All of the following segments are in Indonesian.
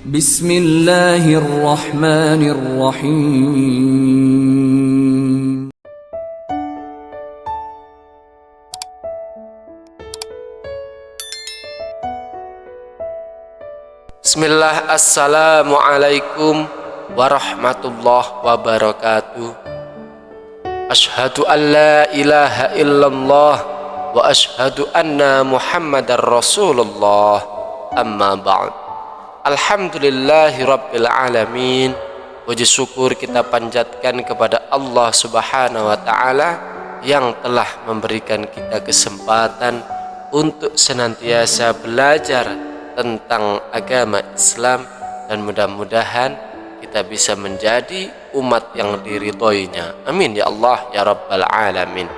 Bismillahirrahmanirrahim. Bismillah, assalamualaikum warahmatullahi wabarakatuh. Ashhadu an la ilaha illallah wa ashhadu anna muhammadar rasulullah, amma ba'd. Alhamdulillahi rabbil alamin. Puji syukur kita panjatkan kepada Allah subhanahu wa ta'ala yang telah memberikan kita kesempatan untuk senantiasa belajar tentang agama Islam, dan mudah-mudahan kita bisa menjadi umat yang diridhoinya. Amin ya Allah ya rabbal alamin.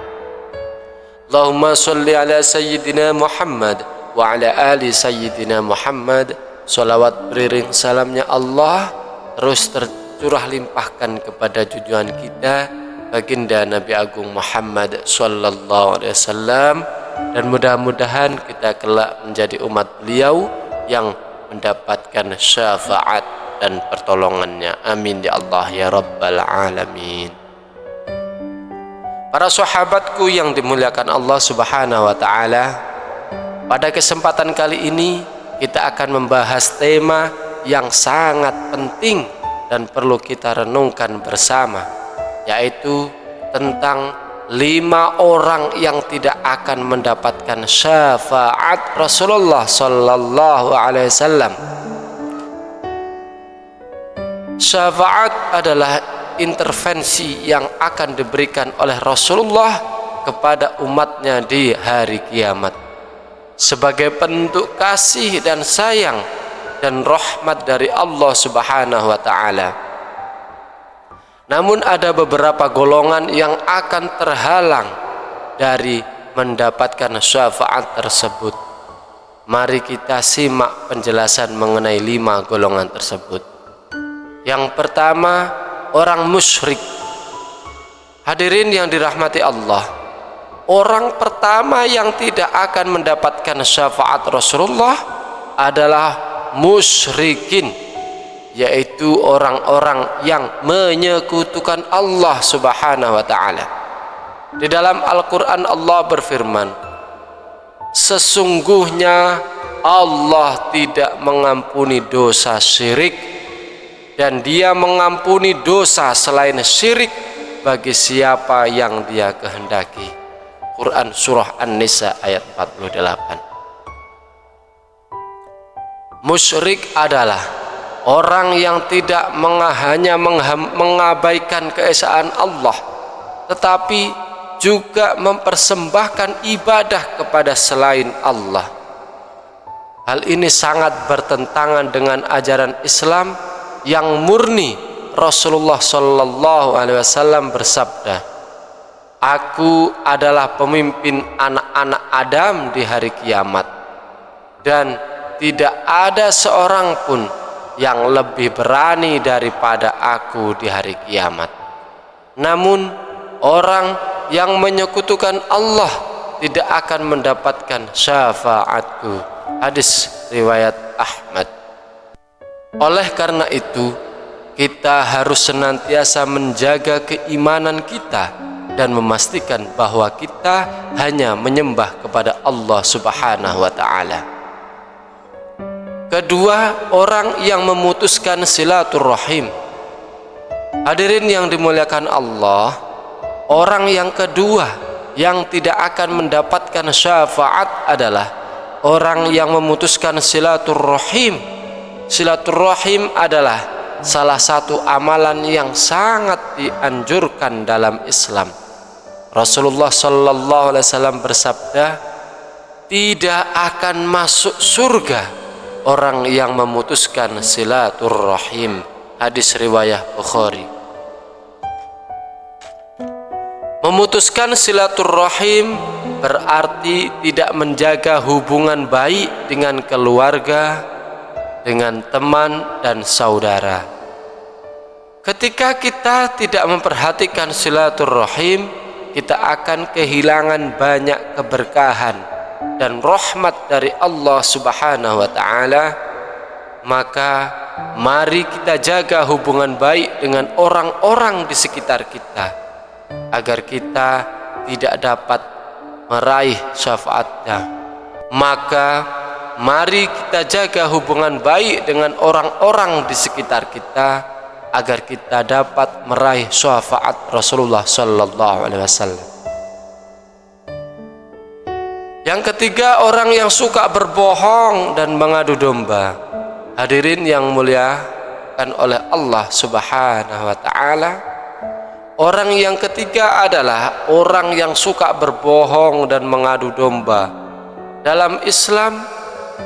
Allahumma sholli ala sayyidina Muhammad wa ala ali sayyidina Muhammad. Salawat beriring salamnya Allah terus tercurah limpahkan kepada junjungan kita baginda Nabi Agung Muhammad sallallahu alaihi wasallam, dan mudah-mudahan kita kelak menjadi umat beliau yang mendapatkan syafaat dan pertolongannya. Amin ya Allah ya rabbal alamin. Para sahabatku yang dimuliakan Allah subhanahu wa ta'ala, pada kesempatan kali ini kita akan membahas tema yang sangat penting dan perlu kita renungkan bersama, yaitu tentang 5 orang yang tidak akan mendapatkan syafaat Rasulullah sallallahu alaihi wasallam. Syafaat adalah intervensi yang akan diberikan oleh Rasulullah kepada umatnya di hari kiamat sebagai bentuk kasih dan sayang dan rahmat dari Allah subhanahu wa ta'ala. Namun ada beberapa golongan yang akan terhalang dari mendapatkan syafaat tersebut. Mari kita simak penjelasan mengenai 5 golongan tersebut. Yang pertama, orang musyrik. Hadirin yang dirahmati Allah, orang pertama yang tidak akan mendapatkan syafaat Rasulullah adalah musyrikin, yaitu orang-orang yang menyekutukan Allah subhanahu wa ta'ala. Di dalam Al-Quran Allah berfirman, sesungguhnya Allah tidak mengampuni dosa syirik, dan Dia mengampuni dosa selain syirik bagi siapa yang Dia kehendaki. Quran surah An-Nisa ayat 48. Musyrik adalah orang yang tidak hanya mengabaikan keesaan Allah, tetapi juga mempersembahkan ibadah kepada selain Allah. Hal ini sangat bertentangan dengan ajaran Islam yang murni. Rasulullah sallallahu alaihi wasallam bersabda, "Aku adalah pemimpin anak-anak Adam di hari kiamat, dan tidak ada seorang pun yang lebih berani daripada aku di hari kiamat. Namun orang yang menyekutukan Allah tidak akan mendapatkan syafaatku." Hadis riwayat Ahmad. Oleh karena itu, kita harus senantiasa menjaga keimanan kita dan memastikan bahwa kita hanya menyembah kepada Allah subhanahu wa ta'ala. Kedua, orang yang memutuskan silaturrahim. Hadirin yang dimuliakan Allah, orang yang kedua yang tidak akan mendapatkan syafaat adalah orang yang memutuskan silaturrahim. Silaturrahim adalah salah satu amalan yang sangat dianjurkan dalam Islam. Rasulullah sallallahu alaihi wasallam bersabda, tidak akan masuk surga orang yang memutuskan silaturrahim. Hadis riwayah Bukhari. Memutuskan silaturrahim berarti tidak menjaga hubungan baik dengan keluarga, dengan teman dan saudara. Ketika kita tidak memperhatikan silaturrahim, kita akan kehilangan banyak keberkahan dan rahmat dari Allah subhanahu wa ta'ala, maka mari kita jaga hubungan baik dengan orang-orang di sekitar kita agar kita tidak dapat meraih syafaatnya. Maka mari kita jaga hubungan baik dengan orang-orang di sekitar kita agar kita dapat meraih syafaat Rasulullah sallallahu alaihi wasallam. Yang ketiga, orang yang suka berbohong dan mengadu domba. Hadirin yang muliakan oleh Allah Subhanahu wa taala, orang yang ketiga adalah orang yang suka berbohong dan mengadu domba. Dalam Islam,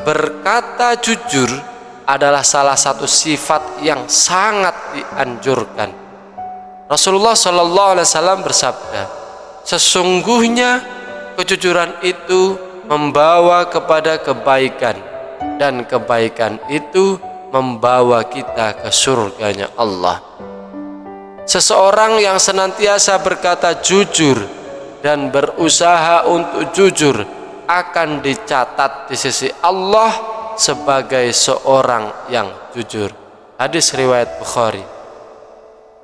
berkata jujur adalah salah satu sifat yang sangat dianjurkan. Rasulullah sallallahu alaihi wasallam bersabda, sesungguhnya kejujuran itu membawa kepada kebaikan, dan kebaikan itu membawa kita ke surganya Allah. Seseorang yang senantiasa berkata jujur dan berusaha untuk jujur akan dicatat di sisi Allah sebagai seorang yang jujur. Hadis riwayat Bukhari.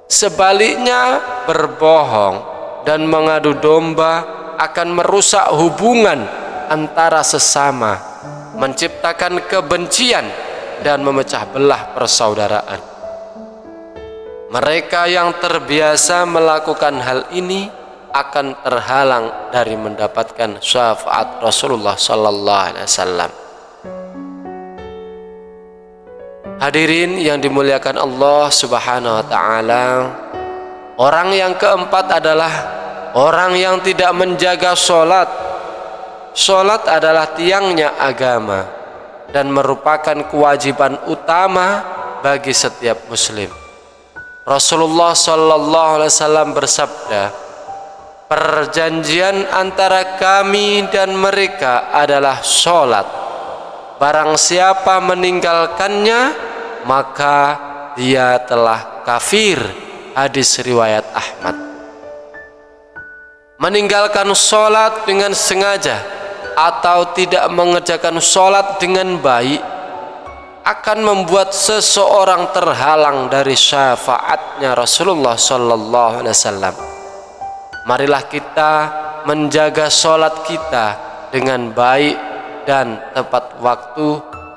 Sebaliknya, berbohong dan mengadu domba akan merusak hubungan antara sesama, menciptakan kebencian dan memecah belah persaudaraan. Mereka yang terbiasa melakukan hal ini akan terhalang dari mendapatkan syafaat Rasulullah sallallahu alaihi wasallam. Hadirin yang dimuliakan Allah Subhanahu wa taala, orang yang keempat adalah orang yang tidak menjaga sholat. Sholat adalah tiangnya agama dan merupakan kewajiban utama bagi setiap muslim. Rasulullah sallallahu alaihi wasallam bersabda, perjanjian antara kami dan mereka adalah sholat. Barang siapa meninggalkannya, maka dia telah kafir. Hadis riwayat Ahmad. Meninggalkan sholat dengan sengaja atau tidak mengerjakan sholat dengan baik akan membuat seseorang terhalang dari syafaatnya Rasulullah sallallahu alaihi wasallam. Marilah kita menjaga sholat kita dengan baik dan tepat waktu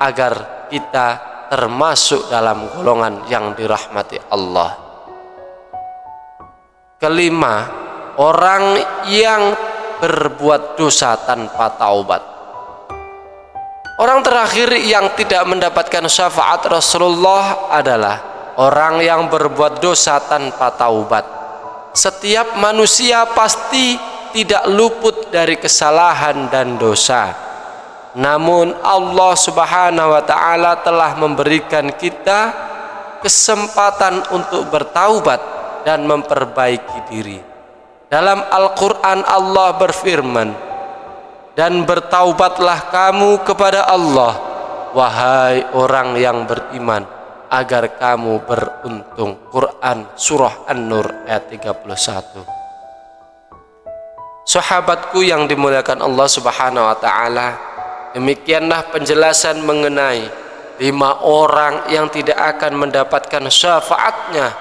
agar kita termasuk dalam golongan yang dirahmati Allah. Kelima, orang yang berbuat dosa tanpa taubat. Orang terakhir yang tidak mendapatkan syafaat Rasulullah adalah orang yang berbuat dosa tanpa taubat. Setiap manusia pasti tidak luput dari kesalahan dan dosa. Namun Allah Subhanahu wa taala telah memberikan kita kesempatan untuk bertaubat dan memperbaiki diri. Dalam Al-Quran Allah berfirman, dan bertaubatlah kamu kepada Allah, wahai orang yang beriman, agar kamu beruntung. Quran Surah An-Nur ayat 31. Sahabatku yang dimuliakan Allah Subhanahu wa ta'ala, demikianlah penjelasan mengenai 5 orang yang tidak akan mendapatkan syafaatnya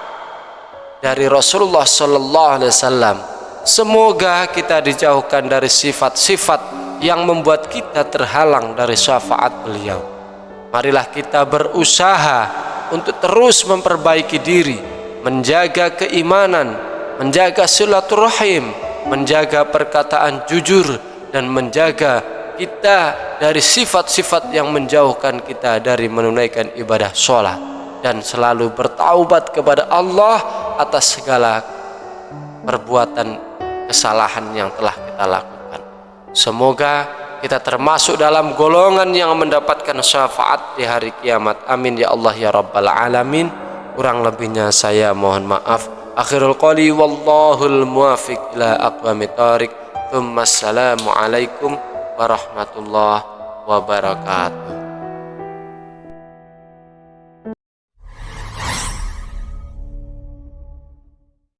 dari Rasulullah sallallahu alaihi wasallam. Semoga kita dijauhkan dari sifat-sifat yang membuat kita terhalang dari syafaat beliau. Marilah kita berusaha untuk terus memperbaiki diri, menjaga keimanan, menjaga silaturahim, menjaga perkataan jujur, dan menjaga kita dari sifat-sifat yang menjauhkan kita dari menunaikan ibadah sholat, dan selalu bertaubat kepada Allah atas segala perbuatan kesalahan yang telah kita lakukan. Semoga kita termasuk dalam golongan yang mendapatkan syafaat di hari kiamat. Amin ya Allah ya Rabbal Alamin. Kurang lebihnya saya mohon maaf. Akhirul qali wallahul muwafiq ila aqwamit thariq. Assalamualaikum warahmatullahi wabarakatuh.